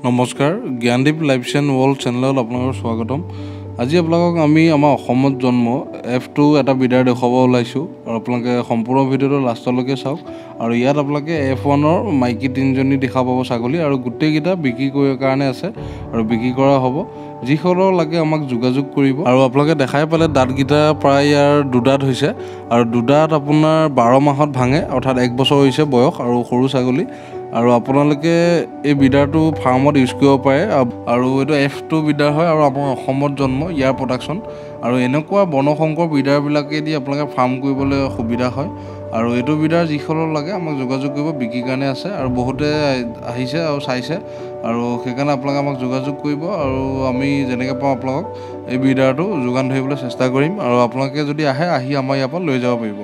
নমস্কাৰ জ্ঞানদীপ লাইভছেন ৱৰ্ল্ড চেনেলত আপোনালোকৰ স্বাগতম। আজি আপোনালোকক আমি আমাৰ অসমত জন্ম F2 এটা বিডাৰ দেখুৱাব ওলাইছোঁ আৰু আপোনালোকে সম্পূৰ্ণ ভিডিঅ'টো লাষ্টলৈকে চাওক। আৰু ইয়াত আপোনালোকে F1ৰ মাইকী তিনিজনী দেখা পাব ছাগলী আৰু গোটেইকেইটা বিক্ৰী কৰাৰ কাৰণে আছে আৰু বিক্ৰী কৰা হ'ব। যিসকলৰ লাগে আমাক যোগাযোগ কৰিব। আৰু আপোনালোকে দেখাই পালে দাঁতকেইটা প্ৰায় ইয়াৰ দুদাঁত হৈছে আৰু দুদাঁত আপোনাৰ 12 মাহত ভাঙে, অৰ্থাৎ 1 বছৰ হৈছে বয়স আৰু সৰু ছাগলী। আৰু আপোনালোকে এই বিডাৰটো ফাৰ্মত ইউজ কৰিব পাৰে আৰু এইটো F2 বিডাৰ হয় আৰু আমাৰ অসমত জন্ম ইয়াৰ প্ৰডাকশ্যন। আৰু এনেকুৱা বৰ্ণসংকৰ বিডাৰবিলাকেদি আপোনালোকে ফাৰ্ম কৰিবলৈ সুবিধা হয়। আৰু এইটো বিডাৰ যিসকলৰ লাগে আমাক যোগাযোগ কৰিব, বিক্ৰীৰ কাৰণে আছে আৰু বহুতে আহিছে আৰু চাইছে আৰু সেইকাৰণে আপোনালোকে আমাক যোগাযোগ কৰিব আৰু আমি যেনেকৈ পাওঁ আপোনালোকক এই বিডাৰটো যোগান ধৰিবলৈ চেষ্টা কৰিম। আৰু আপোনালোকে যদি আহি আমাৰ ইয়াৰ পৰা লৈ যাব পাৰিব।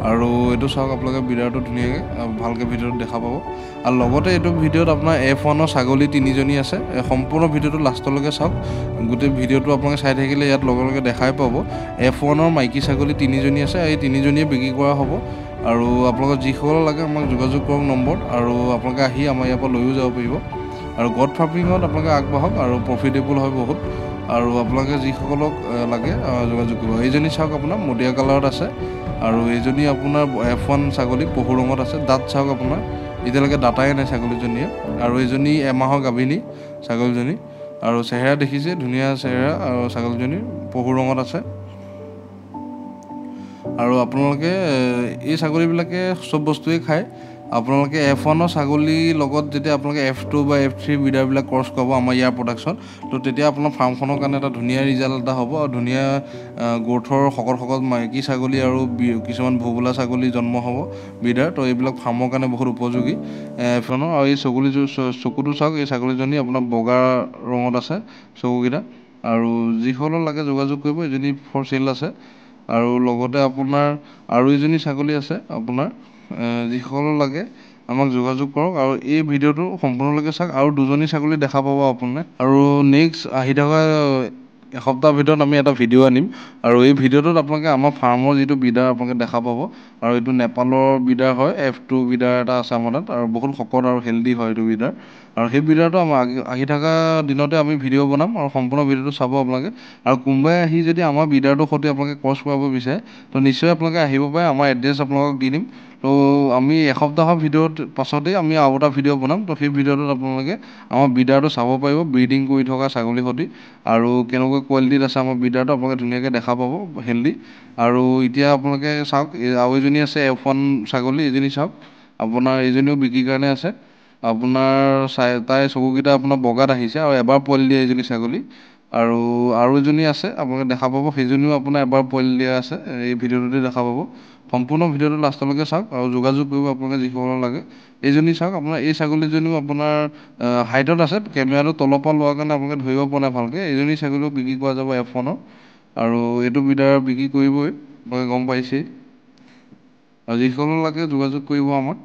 আৰু এইটো চাওক, আপোনালোকে বিডাৰটো ধুনীয়াকৈ ভালকৈ ভিডিঅ'ত দেখা পাব। আৰু লগতে এইটো ভিডিঅ'ত আপোনাৰ F1ৰ ছাগলী তিনিজনী আছে। সম্পূৰ্ণ ভিডিঅ'টো লাষ্টলৈকে চাওক। গোটেই ভিডিঅ'টো আপোনালোকে চাই থাকিলে ইয়াত লগে লগে দেখাই পাব F1ৰ মাইকী ছাগলী তিনিজনী আছে, এই তিনিজনীয়ে বিক্ৰী কৰা হ'ব। আৰু আপোনালোকৰ যিসকল লাগে আমাক যোগাযোগ কৰক নম্বৰত আৰু আপোনালোকে আহি আমাৰ ইয়াৰ পৰা লৈও যাব পাৰিব। আৰু গড ফাৰ্মিঙত আপোনালোকে আগবাঢ়ক আৰু প্ৰফিটেবল হয় বহুত। আৰু আপোনালোকে যিসকলক লাগে যোগাযোগ কৰিব। এইজনী চাওক, আপোনাৰ মটীয়া কালাৰত আছে আৰু এইজনী আপোনাৰ F1 ছাগলী পহু ৰঙত আছে। দাঁত চাওক, আপোনাৰ এতিয়ালৈকে দাঁতাই নাই ছাগলীজনীয়ে। আৰু এইজনী এমাহৰ গাভিনী ছাগলীজনী আৰু চেহেৰা দেখিছে, ধুনীয়া চেহেৰা আৰু ছাগলীজনী পহু ৰঙত আছে। আৰু আপোনালোকে এই ছাগলীবিলাকে চব বস্তুৱেই খায়। আপোনালোকে F1ৰ ছাগলীৰ লগত যেতিয়া আপোনালোকে F2 বা F3 বিডাৰবিলাক ক্ৰছ কৰাব আমাৰ ইয়াৰ প্ৰডাকশ্যন, তো তেতিয়া আপোনাৰ ফাৰ্মখনৰ কাৰণে এটা ধুনীয়া ৰিজাল্ট এটা হ'ব আৰু ধুনীয়া গ্ৰ'থৰ শকত মাইকী ছাগলী আৰু কিছুমান ভোবোলা ছাগলী জন্ম হ'ব বিডাৰ। তো এইবিলাক ফাৰ্মৰ কাৰণে বহুত উপযোগী F1ৰ। আৰু এই চকুটো চাওক, এই ছাগলীজনী আপোনাৰ বগা ৰঙত আছে চকুকেইটা। আৰু যিসকলৰ লাগে যোগাযোগ কৰিব, এজনী ফৰ চেল আছে। আৰু লগতে আপোনাৰ আৰু এজনী ছাগলী আছে আপোনাৰ, যিসকলৰ লাগে আমাক যোগাযোগ কৰক আৰু এই ভিডিঅ'টো সম্পূৰ্ণলৈকে চাওক। আৰু দুজনী ছাগলী দেখা পাব আপোনাক। আৰু নেক্সট আহি থকা এসপ্তাহৰ ভিতৰত আমি এটা ভিডিঅ' আনিম আৰু এই ভিডিঅ'টোত আপোনালোকে আমাৰ ফাৰ্মৰ যিটো বিডাৰ আপোনালোকে দেখা পাব। আৰু এইটো নেপালৰ বিডাৰ হয়, F2 বিডাৰ এটা আছে আমাৰ তাত আৰু বহুত শকত আৰু হেল্ডি হয় এইটো বিডাৰ। আৰু সেই বিডাৰটো আমাৰ আহি থকা দিনতে আমি ভিডিঅ' বনাম আৰু সম্পূৰ্ণ ভিডিঅ'টো চাব আপোনালোকে। আৰু কোনোবাই আহি যদি আমাৰ বিডাৰটোৰ সৈতে আপোনালোকে ক্ৰছ কৰাব বিচাৰে, তো নিশ্চয় আপোনালোকে আহিব পাৰে। আমাৰ এড্ৰেছ আপোনালোকক দি দিম। তো আমি এসপ্তাহৰ ভিডিঅ'ত পাছতেই আমি আৰু এটা ভিডিঅ' বনাম। তো সেই ভিডিঅ'টোত আপোনালোকে আমাৰ বিডাৰটো চাব পাৰিব, ব্ৰিডিং কৰি থকা ছাগলীৰ সৈতে আৰু কেনেকুৱা কোৱালিটিত আছে আমাৰ বিডাৰটো আপোনালোকে ধুনীয়াকৈ দেখা পাব, হেল্ডি। আৰু এতিয়া আপোনালোকে চাওক, আৰু এজনী আছে F1 ছাগলী, এইজনী চাওক আপোনাৰ, এইজনীও বিক্ৰীৰ কাৰণে আছে। আপোনাৰ তাই চকুকেইটা আপোনাৰ বগাত আহিছে আৰু এবাৰ পোৱালি দিয়া এইজনী ছাগলী। আৰু এজনী আছে আপোনালোকে দেখা পাব, সেইজনীও আপোনাৰ এবাৰ পোৱালি দিয়া আছে, এই ভিডিঅ'টোতে দেখা পাব। সম্পূৰ্ণ ভিডিঅ'টো লাষ্টলৈকে চাওক আৰু যোগাযোগ কৰিব আপোনালোকে যিসকলৰ লাগে। এইজনী চাওক, আপোনাৰ এই ছাগলীজনীও আপোনাৰ হাইটত আছে, কেমেৰাটো তলৰ পৰা লোৱাৰ কাৰণে আপোনালোকে ধৰিব পৰা নাই ভালকৈ। এইজনী ছাগলীও বিক্ৰী কৰা যাব F1ৰ। আৰু এইটো বিডাৰ বিক্ৰী কৰিবই, আপোনালোকে গম পাইছেই। আৰু যিসকলৰ লাগে যোগাযোগ কৰিব আমাক।